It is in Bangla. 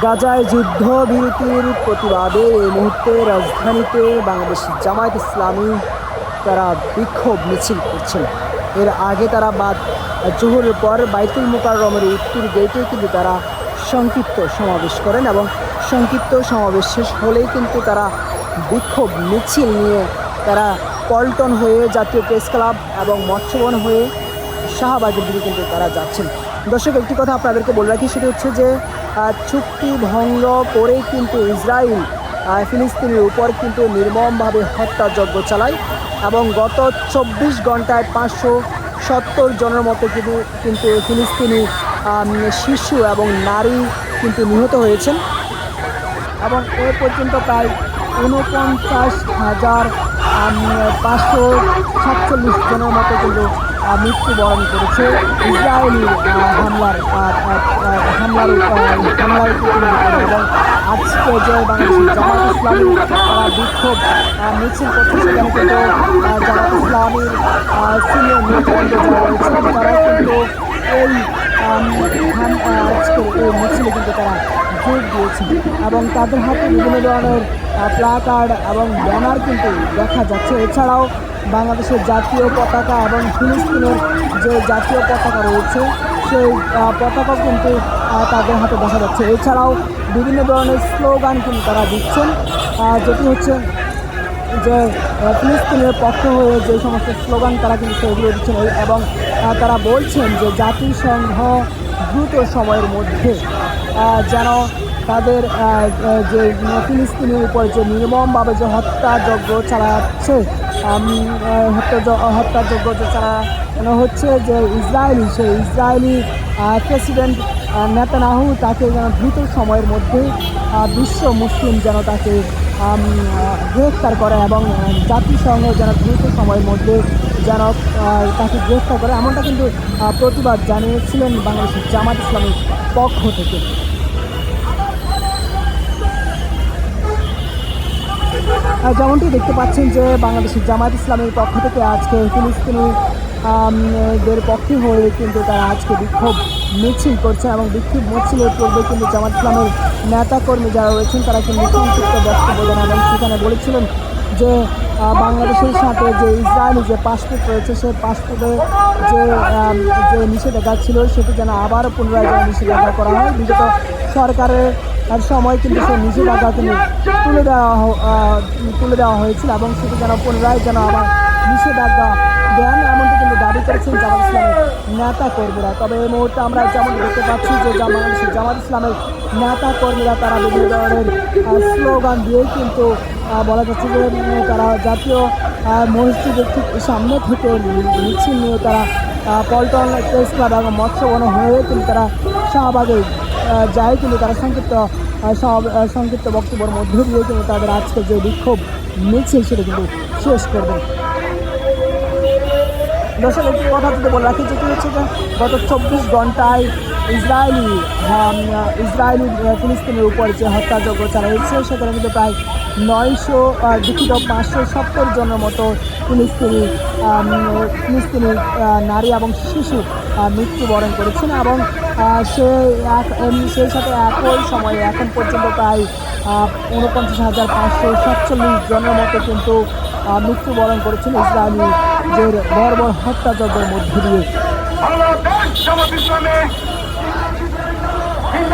গাজায় যুদ্ধবিরতির প্রতিবাদে এই মুহূর্তে রাজধানীতে বাংলাদেশ জামায়াত ইসলামী তারা বিক্ষোভ মিছিল করছেন। এর আগে তারা বাদ জোহরের পর বাইতুল মুকাররমের উত্তর গেটে কিন্তু তারা সংক্ষিপ্ত সমাবেশ করেন এবং সংক্ষিপ্ত সমাবেশ শেষ হলেই কিন্তু তারা বিক্ষোভ মিছিল নিয়ে তারা পল্টন হয়ে জাতীয় প্রেস ক্লাব এবং মৎস্যবন হয়ে শাহবাগের দিকে কিন্তু তারা যাচ্ছেন। দর্শক, একটি কথা আপনাদেরকে বলে রাখি, সেটা হচ্ছে যে চুক্তি ভঙ্গ করে কিন্তু ইসরায়েল ফিলিস্তিনের উপর কিন্তু নির্মমভাবে হত্যাযজ্ঞ চালায় এবং গত 24 ঘন্টায় 570 জনের মতো কিন্তু ফিলিস্তিনি শিশু এবং নারী কিন্তু নিহত হয়েছেন এবং এ পর্যন্ত প্রায় 49,547 জনের মতো কিন্তু মৃত্যুবরণ করেছে ইসরায়েলি হামলার এবং আজকে যে বাংলাদেশের জামাত ইসলামী তারা বিক্ষোভ মিছিল করছে, সেখানে কিন্তু জামাত ইসলামীর সিনিয়র নেতৃবৃন্দ যারা রয়েছেন তারা কিন্তু এই আজকের এই মিছিলে কিন্তু তারা যোগ দিয়েছেন এবং তাদের হাতে বিভিন্ন ধরনের প্লাকার্ড এবং ব্যানার কিন্তু দেখা যাচ্ছে। এছাড়াও বাংলাদেশের জাতীয় পতাকা এবং ফিলিস্তিনের যে জাতীয় পতাকা রয়েছে সেই পতাকা কিন্তু তাদের হাতে দেখা যাচ্ছে। এছাড়াও বিভিন্ন ধরনের স্লোগান কিন্তু তারা দিচ্ছেন, যেটি হচ্ছে যে ফিলিস্তিনের পক্ষ হয়ে যে সমস্ত স্লোগান তারা কিন্তু সেগুলো দিচ্ছেন এবং তারা বলছেন যে জাতিসংঘ দ্রুত সময়ের মধ্যে যেন তাদের যে ফিলিস্তিনের উপর যে নির্মমভাবে যে হত্যাযজ্ঞ চালাচ্ছে হত্যাযজ্ঞ যে চালানো হচ্ছে যে সেই ইসরায়েলি প্রেসিডেন্ট নেতানিয়াহু তাকে যেন দ্রুত সময়ের মধ্যে বিশ্ব মুসলিম যেন তাকে গ্রেফতার করে এবং জাতিসংঘ যেন দ্রুত সময়ের মধ্যে যেন তাকে গ্রেফতার করে, এমনটা কিন্তু প্রতিবাদ জানিয়েছিলেন বাংলাদেশের জামাত ইসলামীর পক্ষ থেকে। যেমনটি দেখতে পাচ্ছেন যে বাংলাদেশের জামায়াত ইসলামের পক্ষ থেকে আজকে ফিলিস্তিনিদের পক্ষে হয়ে কিন্তু তারা আজকে বিক্ষোভ মিছিল করছে এবং বিক্ষোভ মিছিলের পূর্বে কিন্তু জামায়াত ইসলামের নেতাকর্মী যারা রয়েছেন তারা কিন্তু সংক্ষিপ্ত বক্তব্য দেন এবং সেখানে বলেছিলেন যে বাংলাদেশের সাথে যে ইসরায়েলি যে পাসপোর্ট রয়েছে সেই পাসপোর্টে যে নিষেধাজ্ঞা ছিল সেটি যেন আবার পুনরায় যেন নিষেধাজ্ঞা করা হয়। বিগত সরকারের সময় কিন্তু সেই নিষেধাজ্ঞা কিন্তু তুলে দেওয়া হয়েছিল এবং সেটি যেন পুনরায় যেন আবার নিষেধাজ্ঞা দেন, এমনটি কিন্তু দাবি করেছেন জামাত ইসলামের নেতা কর্মীরা। তবে এই মুহূর্তে আমরা যেমন দেখতে পাচ্ছি যে বাংলাদেশের জামাত ইসলামের নেতা কর্মীরা তারা বিভিন্ন ধরনের স্লোগান দিয়েই কিন্তু বলা যাচ্ছে যে তারা জাতীয় মসজিদের ঠিক সামনে থেকে মিছিল নিয়ে তারা পল্টন প্রেস ক্লাব এবং মৎস্যবন হয়ে কিন্তু তারা শাহবাগে যায়, কিন্তু তারা সংক্ষিপ্ত বক্তব্যের মধ্যে দিয়ে কিন্তু তাদের আজকে যে বিক্ষোভ মিছিল সেটা কিন্তু শেষ করবে। দর্শক, একটি কথা যদি বলে রাখি, যেটি হচ্ছে যে গত 24 ঘন্টায় ইসরায়েলি ফিলিস্তিনের উপর যে হত্যাযজ্ঞ চালাইছে সেখানে কিন্তু প্রায় 570 জনের মতো ফিলিস্তিনি নারী এবং শিশু মৃত্যুবরণ করেছেন এবং সেই সাথে একই সময়ে এখন পর্যন্ত প্রায় 49,547 জনের মতো কিন্তু মৃত্যুবরণ করেছেন ইসরায়েলি যে বর্বর হত্যাযজ্ঞের মধ্যে দিয়ে।